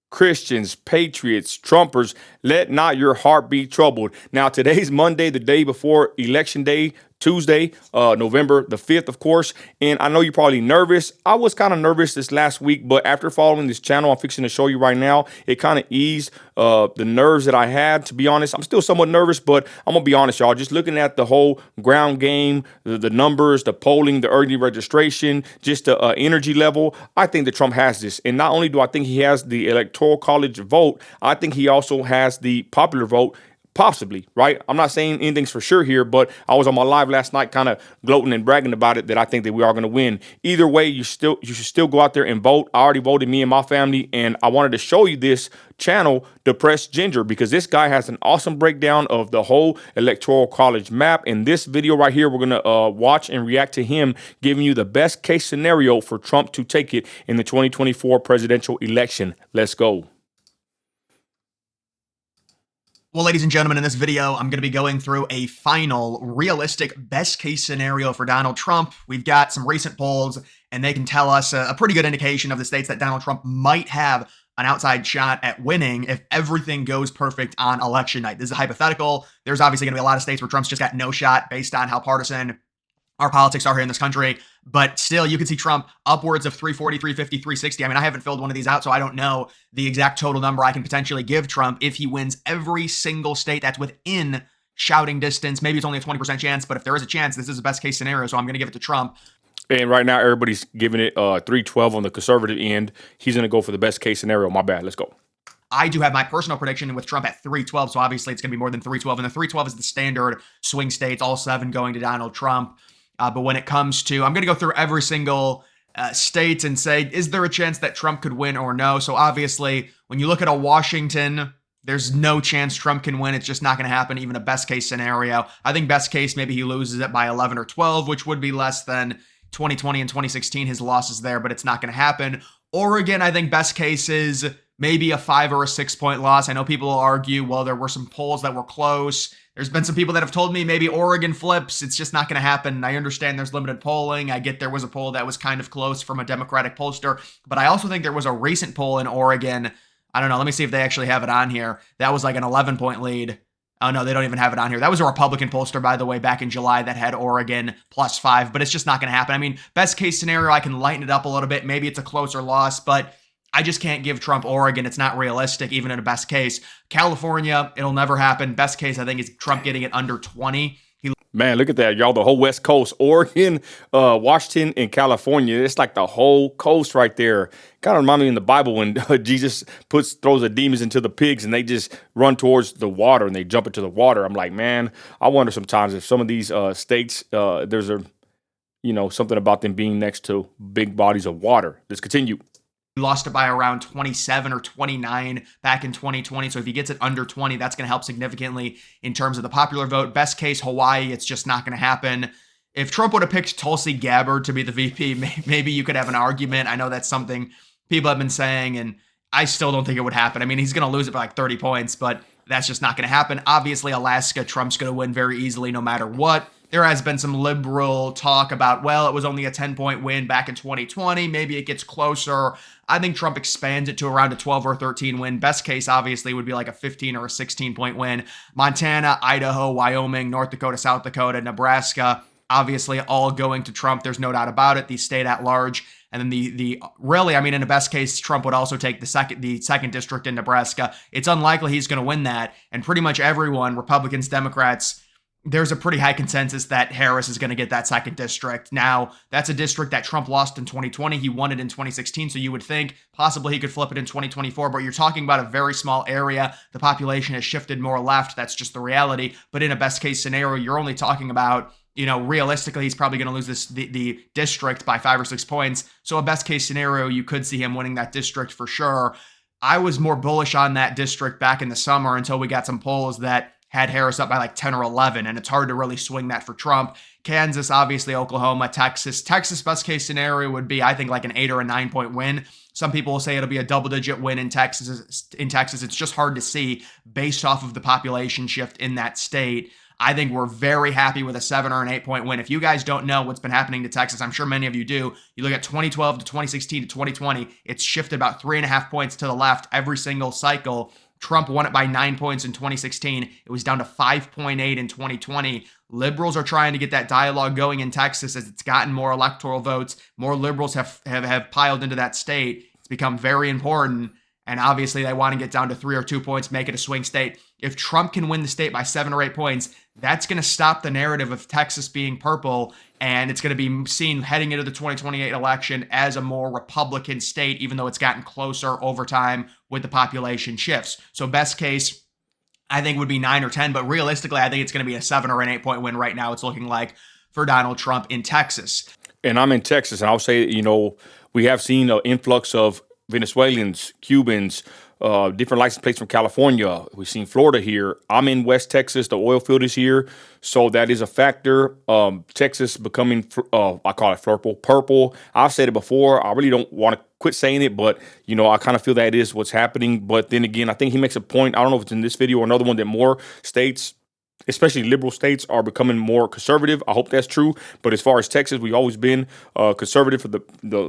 Christians, patriots, Trumpers, let not your heart be troubled. Now, today's Monday, the day before Election Day, Tuesday, November the 5th, of course. And I know you're probably nervous. I was kind of nervous this last week, but after following this channel, I'm fixing to show you right now, it kind of eased the nerves that I had. To be honest, I'm still somewhat nervous, but I'm going to be honest, y'all. Just looking at the whole ground game, the numbers, the polling, the early registration, just the energy level, I think that Trump has this. And not only do I think he has the electoral college vote, I think he also has the popular vote. Possibly, right? I'm not saying anything's for sure here, but I was on my live last night kind of gloating and bragging about it that I think that we are going to win. Either way, you should still go out there and vote. I already voted, me and my family, and I wanted to show you this channel, Depressed Ginger, because this guy has an awesome breakdown of the whole electoral college map. In this video right here, we're going to watch and react to him giving you the best case scenario for Trump to take it in the 2024 presidential election. Let's go. Well, ladies and gentlemen, in this video, I'm going to be going through a final, realistic, best-case scenario for Donald Trump. We've got some recent polls, and they can tell us a pretty good indication of the states that Donald Trump might have an outside shot at winning if everything goes perfect on election night. This is a hypothetical. There's obviously going to be a lot of states where Trump's just got no shot based on how partisan our politics are here in this country, but still you can see Trump upwards of 340, 350, 360. I mean, I haven't filled one of these out, so I don't know the exact total number I can potentially give Trump if he wins every single state that's within shouting distance. Maybe it's only a 20% chance, but if there is a chance, this is the best case scenario, so I'm going to give it to Trump. And right now, everybody's giving it 312 on the conservative end. He's going to go for the best case scenario. My bad. Let's go. I do have my personal prediction with Trump at 312, so obviously it's going to be more than 312, and the 312 is the standard swing states, all 7 going to Donald Trump. But when it comes to, I'm going to go through every single state and say, is there a chance that Trump could win or no? So obviously, when you look at a Washington, there's no chance Trump can win. It's just not going to happen, even a best case scenario. I think best case, maybe he loses it by 11 or 12, which would be less than 2020 and 2016, his losses there, but it's not going to happen. Oregon, I think best case is maybe a 5 or a 6 point loss. I know people will argue, well, there were some polls that were close. There's been some people that have told me maybe Oregon flips. It's just not going to happen. I understand there's limited polling. I get there was a poll that was kind of close from a Democratic pollster, but I also think there was a recent poll in Oregon. I don't know. Let me see if they actually have it on here. That was like an 11-point lead. Oh, no, they don't even have it on here. That was a Republican pollster, by the way, back in July that had Oregon +5, but it's just not going to happen. I mean, best case scenario, I can lighten it up a little bit. Maybe it's a closer loss, but I just can't give Trump Oregon. It's not realistic, even in a best case. California, it'll never happen. Best case, I think, is Trump getting it under 20. Man, look at that, y'all. The whole West Coast, Oregon, Washington, and California. It's like the whole coast right there. Kind of remind me in the Bible when Jesus throws the demons into the pigs and they just run towards the water and they jump into the water. I'm like, man, I wonder sometimes if some of these states, there's something about them being next to big bodies of water. Let's continue. He lost it by around 27 or 29 back in 2020. So if he gets it under 20, that's going to help significantly in terms of the popular vote. Best case, Hawaii, it's just not going to happen. If Trump would have picked Tulsi Gabbard to be the VP, maybe you could have an argument. I know that's something people have been saying, and I still don't think it would happen. I mean, he's going to lose it by like 30 points, but that's just not going to happen. Obviously, Alaska, Trump's going to win very easily no matter what. There has been some liberal talk about, well, it was only a 10-point win back in 2020. Maybe it gets closer. I think Trump expands it to around a 12 or 13 win. Best case, obviously, would be like a 15 or a 16-point win. Montana, Idaho, Wyoming, North Dakota, South Dakota, Nebraska, obviously all going to Trump. There's no doubt about it. The state at large. And then in a best case, Trump would also take the second district in Nebraska. It's unlikely he's going to win that. And pretty much everyone, Republicans, Democrats, there's a pretty high consensus that Harris is going to get that second district. Now, that's a district that Trump lost in 2020. He won it in 2016, so you would think possibly he could flip it in 2024, but you're talking about a very small area. The population has shifted more left. That's just the reality. But in a best case scenario, you're only talking about, realistically, he's probably going to lose the district by 5 or 6 points. So a best case scenario, you could see him winning that district for sure. I was more bullish on that district back in the summer until we got some polls that had Harris up by like 10 or 11, and it's hard to really swing that for Trump. Kansas, obviously, Oklahoma, Texas. Texas, best case scenario would be, I think, like an 8 or a 9-point win. Some people will say it'll be a double-digit win in Texas. It's just hard to see based off of the population shift in that state. I think we're very happy with a 7 or an 8 point win. If you guys don't know what's been happening to Texas, I'm sure many of you do. You look at 2012 to 2016 to 2020, it's shifted about 3.5 points to the left every single cycle. Trump won it by 9 points in 2016. It was down to 5.8 in 2020. Liberals are trying to get that dialogue going in Texas as it's gotten more electoral votes. More liberals have piled into that state. It's become very important. And obviously, they want to get down to 3 or 2 points, make it a swing state. If Trump can win the state by 7 or 8 points, that's going to stop the narrative of Texas being purple. And it's going to be seen heading into the 2028 election as a more Republican state, even though it's gotten closer over time with the population shifts. So best case, I think would be 9 or 10. But realistically, I think it's going to be a 7 or an 8 point win right now. It's looking like for Donald Trump in Texas. And I'm in Texas, and I'll say, we have seen an influx of Venezuelans, Cubans, different license plates from California. We've seen Florida here. I'm in West Texas. The oil field is here. So that is a factor. Texas becoming, I call it purple. I've said it before. I really don't want to quit saying it, but, I kind of feel that is what's happening. But then again, I think he makes a point. I don't know if it's in this video or another one, that more states, especially liberal states, are becoming more conservative. I hope that's true. But as far as Texas, we've always been conservative for the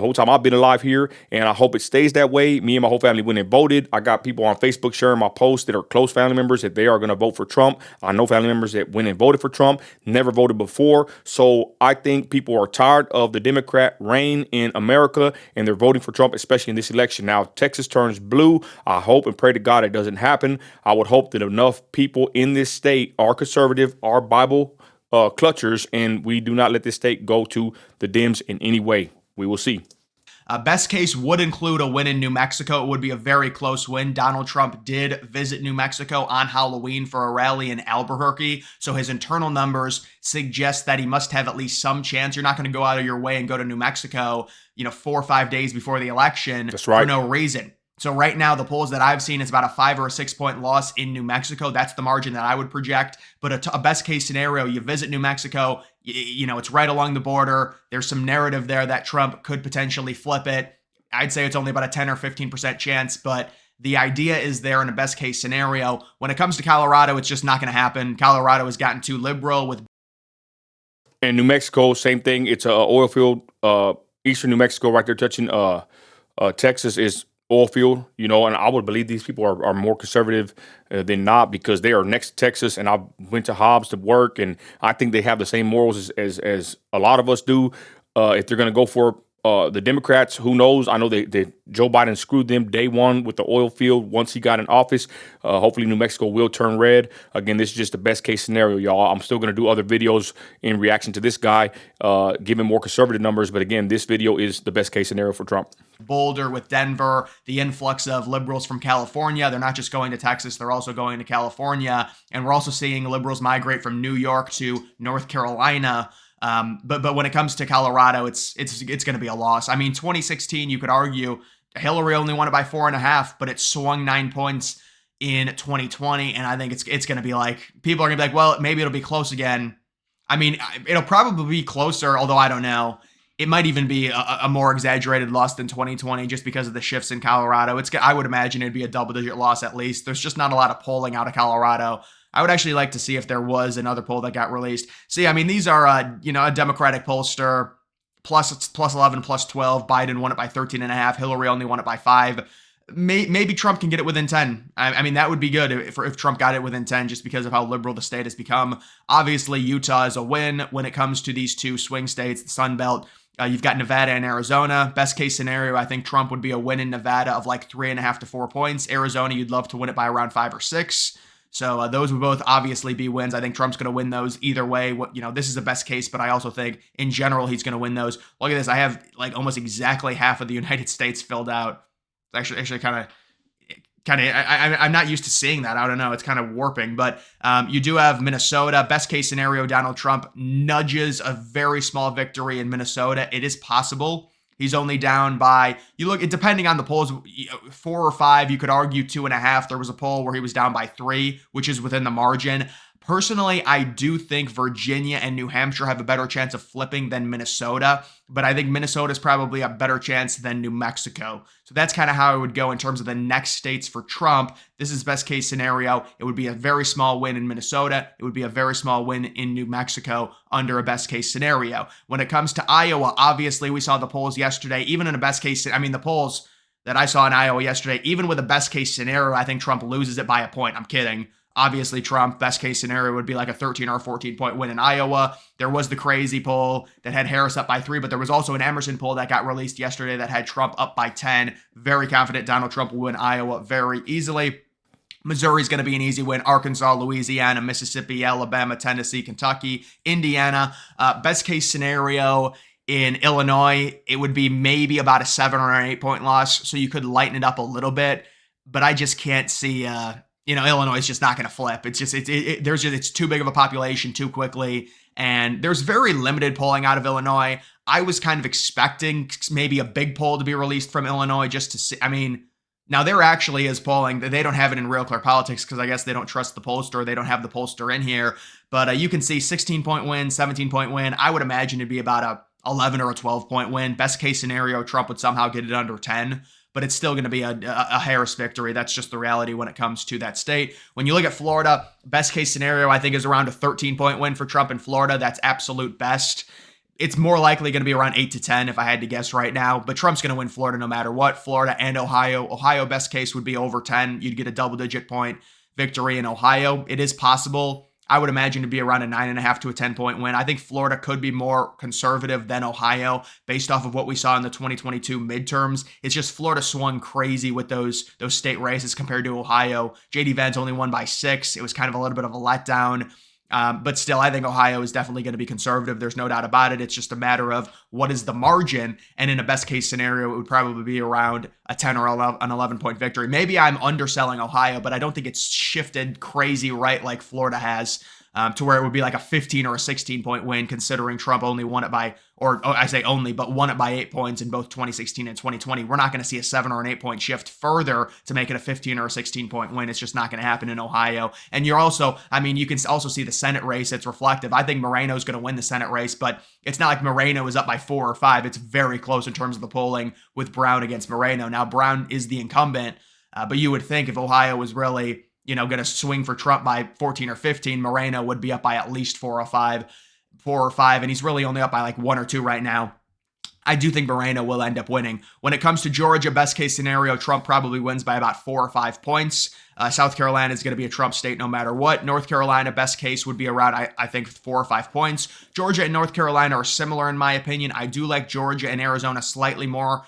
whole time I've been alive here. And I hope it stays that way. Me and my whole family went and voted. I got people on Facebook sharing my posts that are close family members that they are going to vote for Trump. I know family members that went and voted for Trump, never voted before. So I think people are tired of the Democrat reign in America, and they're voting for Trump, especially in this election. Now, if Texas turns blue, I hope and pray to God it doesn't happen. I would hope that enough people in this state are conservative, are Bible clutchers, and we do not let this state go to the Dems in any way. We will see. Best case would include a win in New Mexico. It would be a very close win. Donald Trump did visit New Mexico on Halloween for a rally in Albuquerque, so his internal numbers suggest that he must have at least some chance. You're not going to go out of your way and go to New Mexico, 4 or 5 days before the election. That's right. For no reason. So right now, the polls that I've seen is about a 5 or a 6 point loss in New Mexico. That's the margin that I would project. But a best case scenario, you visit New Mexico, it's right along the border. There's some narrative there that Trump could potentially flip it. I'd say it's only about a 10 or 15% chance, but the idea is there in a best case scenario. When it comes to Colorado, it's just not going to happen. Colorado has gotten too liberal with. And New Mexico, same thing. It's a oil field. Eastern New Mexico, right there, touching Texas is oil field, and I would believe these people are more conservative than not, because they are next to Texas, and I went to Hobbs to work, and I think they have the same morals as a lot of us do. If they're going to go for the Democrats, who knows? I know they Joe Biden screwed them day one with the oil field once he got in office. Hopefully New Mexico will turn red. Again, this is just the best case scenario, y'all. I'm still going to do other videos in reaction to this guy, giving more conservative numbers. But again, this video is the best case scenario for Trump. Boulder with Denver, the influx of liberals from California. They're not just going to Texas, they're also going to California. And we're also seeing liberals migrate from New York to North Carolina. But when it comes to Colorado, it's going to be a loss. I mean, 2016, you could argue Hillary only won it by 4.5, but it swung 9 points in 2020. And I think it's going to be like, people are going to be like, well, maybe it'll be close again. I mean, it'll probably be closer, although I don't know. It might even be a more exaggerated loss than 2020 just because of the shifts in Colorado. I would imagine it'd be a double-digit loss at least. There's just not a lot of polling out of Colorado. I would actually like to see if there was another poll that got released. See, I mean, these are, a Democratic pollster, plus 11, plus 12. Biden won it by 13.5. Hillary only won it by 5. Maybe Trump can get it within 10. I mean, that would be good if Trump got it within 10, just because of how liberal the state has become. Obviously, Utah is a win when it comes to these two swing states, the Sun Belt. You've got Nevada and Arizona. Best case scenario, I think Trump would be a win in Nevada of like 3.5 to 4 points. Arizona, you'd love to win it by around 5 or 6. So those would both obviously be wins. I think Trump's going to win those either way. This is the best case, but I also think in general he's going to win those. Look at this. I have like almost exactly half of the United States filled out. It's actually kind of. I'm not used to seeing that. I don't know. It's kind of warping, but you do have Minnesota. Best case scenario, Donald Trump nudges a very small victory in Minnesota. It is possible. He's only down by, depending on the polls, 4 or 5. You could argue 2.5. There was a poll where he was down by 3, which is within the margin. Personally, I do think Virginia and New Hampshire have a better chance of flipping than Minnesota, but I think Minnesota is probably a better chance than New Mexico. So that's kind of how I would go in terms of the next states for Trump. This is best case scenario. It would be a very small win in Minnesota. It would be a very small win in New Mexico under a best case scenario. When it comes to Iowa, obviously we saw the polls yesterday. Even in a best case, the polls that I saw in Iowa yesterday, even with a best case scenario, I think Trump loses it by a point. I'm kidding. Obviously, Trump, best case scenario would be like a 13 or 14 point win in Iowa. There was the crazy poll that had Harris up by 3, but there was also an Emerson poll that got released yesterday that had Trump up by 10. Very confident Donald Trump will win Iowa very easily. Missouri's going to be an easy win. Arkansas, Louisiana, Mississippi, Alabama, Tennessee, Kentucky, Indiana. Best case scenario in Illinois, it would be maybe about a 7 or an 8 point loss, so you could lighten it up a little bit, but I just can't see... Illinois is just not going to flip. It's just it's too big of a population too quickly, and there's very limited polling out of Illinois. I was kind of expecting maybe a big poll to be released from Illinois just to see. Now there actually is polling. They don't have it in Real Clear Politics because I guess they don't trust the pollster. They don't have the pollster in here, but you can see 16 point win, 17 point win. I would imagine it'd be about a 11 or a 12 point win. Best case scenario, Trump would somehow get it under 10. But it's still going to be a Harris victory. That's just the reality when it comes to that state. When you look at Florida, best case scenario, I think, is around a 13-point win for Trump in Florida. That's absolute best. It's more likely going to be around 8 to 10 if I had to guess right now. But Trump's going to win Florida no matter what. Florida and Ohio. Ohio, best case, would be over 10. You'd get a double-digit point victory in Ohio. It is possible. I would imagine to be around a 9.5 to a 10-point win. I think Florida could be more conservative than Ohio based off of what we saw in the 2022 midterms. It's just Florida swung crazy with those state races compared to Ohio. J.D. Vance only won by 6. It was kind of a little bit of a letdown. But still, I think Ohio is definitely going to be conservative. There's no doubt about it. It's just a matter of what is the margin. And in a best case scenario, it would probably be around a 10 or an 11-point victory. Maybe I'm underselling Ohio, but I don't think it's shifted crazy right like Florida has to where it would be like a 15 or a 16-point win, considering Trump only won it by, I say only, but won it by 8 points in both 2016 and 2020. We're not going to see a 7 or an 8-point shift further to make it a 15 or a 16-point win. It's just not going to happen in Ohio. And you're also, you can also see the Senate race. It's reflective. I think Moreno's going to win the Senate race, but it's not like Moreno is up by 4 or 5. It's very close in terms of the polling with Brown against Moreno. Now, Brown is the incumbent, but you would think if Ohio was really going to swing for Trump by 14 or 15, Moreno would be up by at least 4 or 5, and he's really only up by like 1 or 2 right now. I do think Moreno will end up winning. When it comes to Georgia, best case scenario, Trump probably wins by about 4 or 5 points. South Carolina is going to be a Trump state no matter what. North Carolina, best case, would be around, I think, 4 or 5 points. Georgia and North Carolina are similar in my opinion. I do like Georgia and Arizona slightly more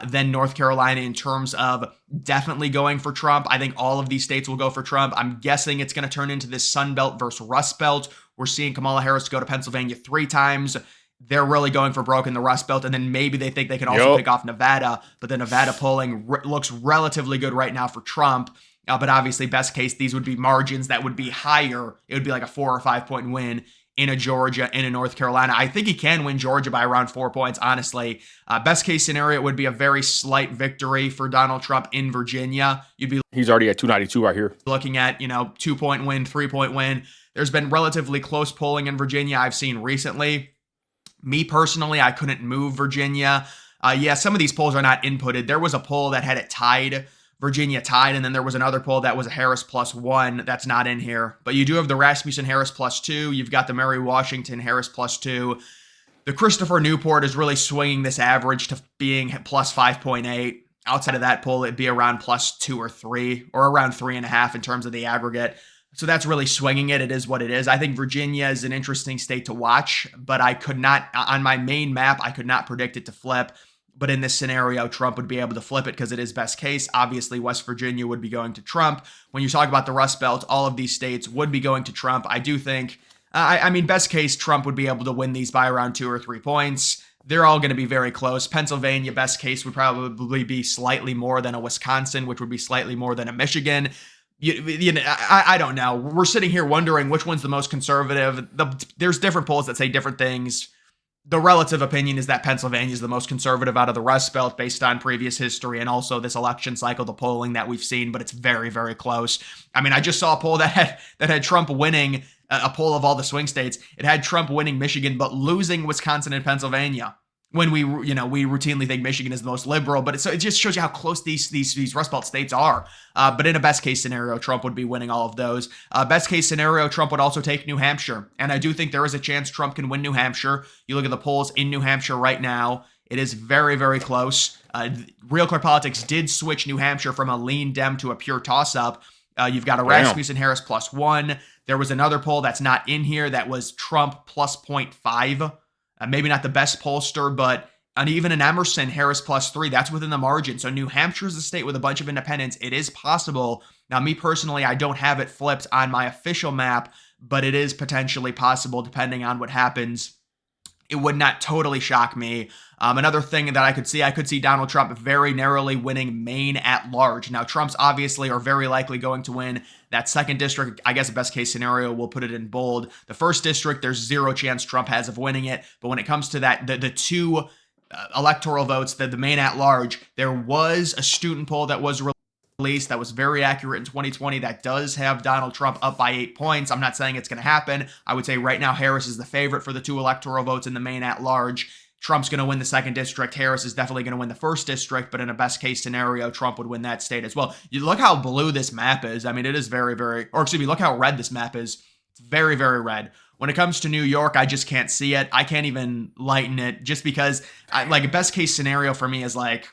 than North Carolina in terms of definitely going for Trump. I think all of these states will go for Trump. I'm guessing it's going to turn into this Sun Belt versus Rust Belt. We're seeing Kamala Harris go to Pennsylvania 3 times. They're really going for broke in the Rust Belt, and then maybe they think they can also pick off Nevada, but the Nevada polling looks relatively good right now for Trump. But obviously, best case, these would be margins that would be higher. It would be like a 4 or 5 point win in a Georgia, in a North Carolina. I think he can win Georgia by around 4 points, honestly. Best case scenario would be a very slight victory for Donald Trump in Virginia. He's already at 292 right here. Looking at, 2-point win, 3-point win. There's been relatively close polling in Virginia I've seen recently. Me personally, I couldn't move Virginia. Some of these polls are not inputted. There was a poll that had it tied, Virginia tied, and then there was another poll that was a Harris +1 that's not in here. But you do have the Rasmussen Harris +2. You've got the Mary Washington Harris +2. The Christopher Newport is really swinging this average to being +5.8. Outside of that poll, it'd be around +2 or 3, or around 3.5 in terms of the aggregate. So that's really swinging it. It is what it is. I think Virginia is an interesting state to watch, but I could not, on my main map, I could not predict it to flip. But in this scenario, Trump would be able to flip it because it is best case. Obviously, West Virginia would be going to Trump. When you talk about the Rust Belt, all of these states would be going to Trump. I do think, best case, Trump would be able to win these by around 2 or 3 points. They're all going to be very close. Pennsylvania, best case, would probably be slightly more than a Wisconsin, which would be slightly more than a Michigan. I don't know. We're sitting here wondering which one's the most conservative. There's different polls that say different things. The relative opinion is that Pennsylvania is the most conservative out of the Rust Belt based on previous history and also this election cycle, the polling that we've seen, but it's very, very close. I just saw a poll that had Trump winning a poll of all the swing states. It had Trump winning Michigan, but losing Wisconsin and Pennsylvania. When we routinely think Michigan is the most liberal, but it just shows you how close these Rust Belt states are. But in a best case scenario, Trump would be winning all of those. Best case scenario, Trump would also take New Hampshire, and I do think there is a chance Trump can win New Hampshire. You look at the polls in New Hampshire right now; it is very, very close. Real Clear Politics did switch New Hampshire from a lean Dem to a pure toss-up. You've got a Rasmussen Harris +1. There was another poll that's not in here that was Trump plus 0.5. Maybe not the best pollster, but even an Emerson Harris +3, that's within the margin. So New Hampshire is a state with a bunch of independents. It is possible. Now, me personally, I don't have it flipped on my official map, but it is potentially possible depending on what happens. It would not totally shock me. Another thing that I could see Donald Trump very narrowly winning Maine at large. Now, Trump's obviously are very likely going to win that second district. I guess the best case scenario, we'll put it in bold. The first district, there's zero chance Trump has of winning it. But when it comes to that, the two electoral votes, the Maine at large, there was a student poll that was released that was very accurate in 2020 that does have Donald Trump up by 8 points. I'm not saying it's going to happen. I would say right now Harris is the favorite for the two electoral votes in the Maine at large. Trump's going to win the second district. Harris is definitely going to win the first district, but in a best case scenario, Trump would win that state as well. You look how blue this map is. I mean, it is very, very, or excuse me, look how red this map is. It's very, very red. When it comes to New York, I just can't see it. I can't even lighten it just because like a best case scenario for me is like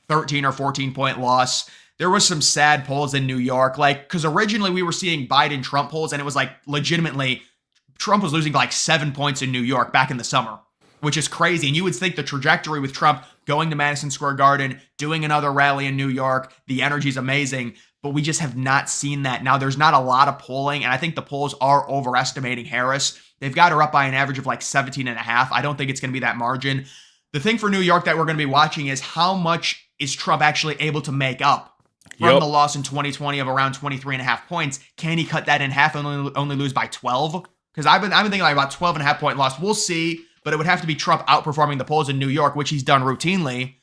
13 or 14 point loss. There was some sad polls in New York, like, because originally we were seeing Biden Trump polls and it was like legitimately Trump was losing like 7 points in New York back in the summer, which is crazy. And you would think the trajectory with Trump going to Madison Square Garden, doing another rally in New York, the energy's amazing, but we just have not seen that. Now, there's not a lot of polling, and I think the polls are overestimating Harris. They've got her up by an average of like 17.5. I don't think it's going to be that margin. The thing for New York that we're going to be watching is how much is Trump actually able to make up from the loss in 2020 of around 23.5 points. Can he cut that in half and only lose by 12? Because I've been thinking like about 12.5 point loss. We'll see. But it would have to be Trump outperforming the polls in New York, which he's done routinely.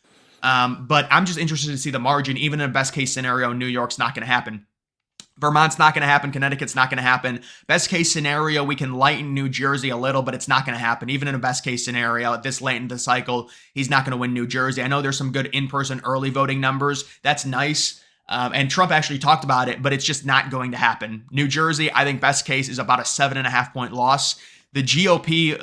But I'm just interested to see the margin. Even in a best case scenario, New York's not going to happen. Vermont's not going to happen. Connecticut's not going to happen. Best case scenario, we can lighten New Jersey a little, but it's not going to happen. Even in a best case scenario, at this late in the cycle, he's not going to win New Jersey. I know there's some good in-person early voting numbers. That's nice. And Trump actually talked about it, but it's just not going to happen. New Jersey, I think best case is about a 7.5 point loss. The GOP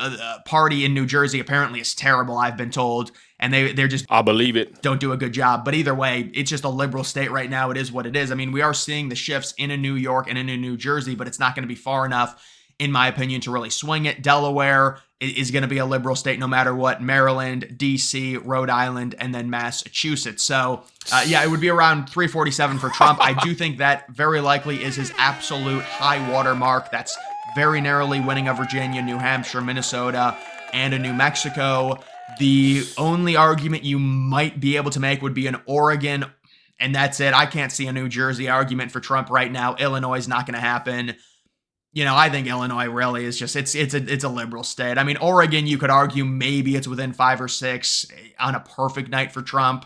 party in New Jersey apparently is terrible, I've been told, and they're just, I believe it, don't do a good job. But either way, it's just a liberal state right now. It is what it is. I mean, we are seeing the shifts in a New York and in a New Jersey, but it's not going to be far enough, in my opinion, to really swing it. Delaware is going to be a liberal state no matter what. Maryland, D.C., Rhode Island, and then Massachusetts. So, yeah, it would be around 347 for Trump. I do think that very likely is his absolute high water mark. That's very narrowly winning a Virginia, New Hampshire, Minnesota, and a New Mexico. The only argument you might be able to make would be an Oregon, and that's it. I can't see a New Jersey argument for Trump right now. Illinois is not going to happen. You know, I think Illinois really is just, it's a liberal state. I mean, Oregon, you could argue maybe it's within 5 or 6 on a perfect night for Trump.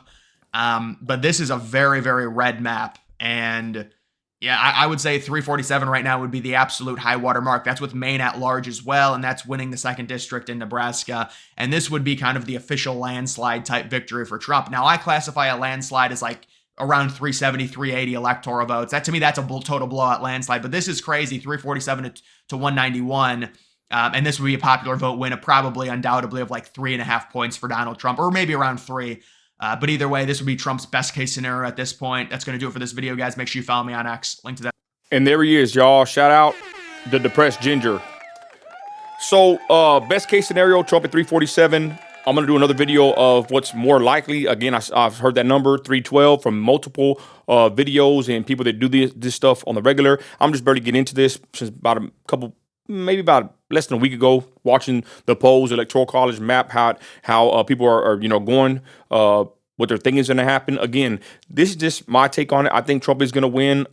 But this is a very, very red map. And yeah, I would say 347 right now would be the absolute high water mark. That's with Maine at large as well, and that's winning the second district in Nebraska. And this would be kind of the official landslide type victory for Trump. Now, I classify a landslide as like around 370, 380 electoral votes. That to me, that's a total blowout landslide. But this is crazy, 347 to 191. And this would be a popular vote win of probably undoubtedly of like 3.5 points for Donald Trump, or maybe around 3. But either way, this would be Trump's best case scenario at this point. That's going to do it for this video, guys. Make sure you follow me on X. Link to that. And there he is, y'all. Shout out the depressed ginger. So, best case scenario, Trump at 347. I'm going to do another video of what's more likely. Again, I've heard that number, 312, from multiple videos and people that do this stuff on the regular. I'm just barely getting into this since about a couple, maybe about less than a week ago, watching the polls, electoral college map, how people are going, what they're thinking is going to happen. Again, this is just my take on it. I think Trump is going to win.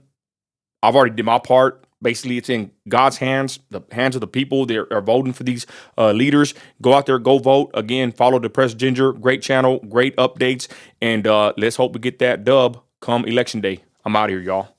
I've already did my part. Basically, it's in God's hands, the hands of the people. They are voting for these leaders. Go out there, go vote. Again, follow Depressed Ginger. Great channel, great updates. And let's hope we get that dub come election day. I'm out of here, y'all.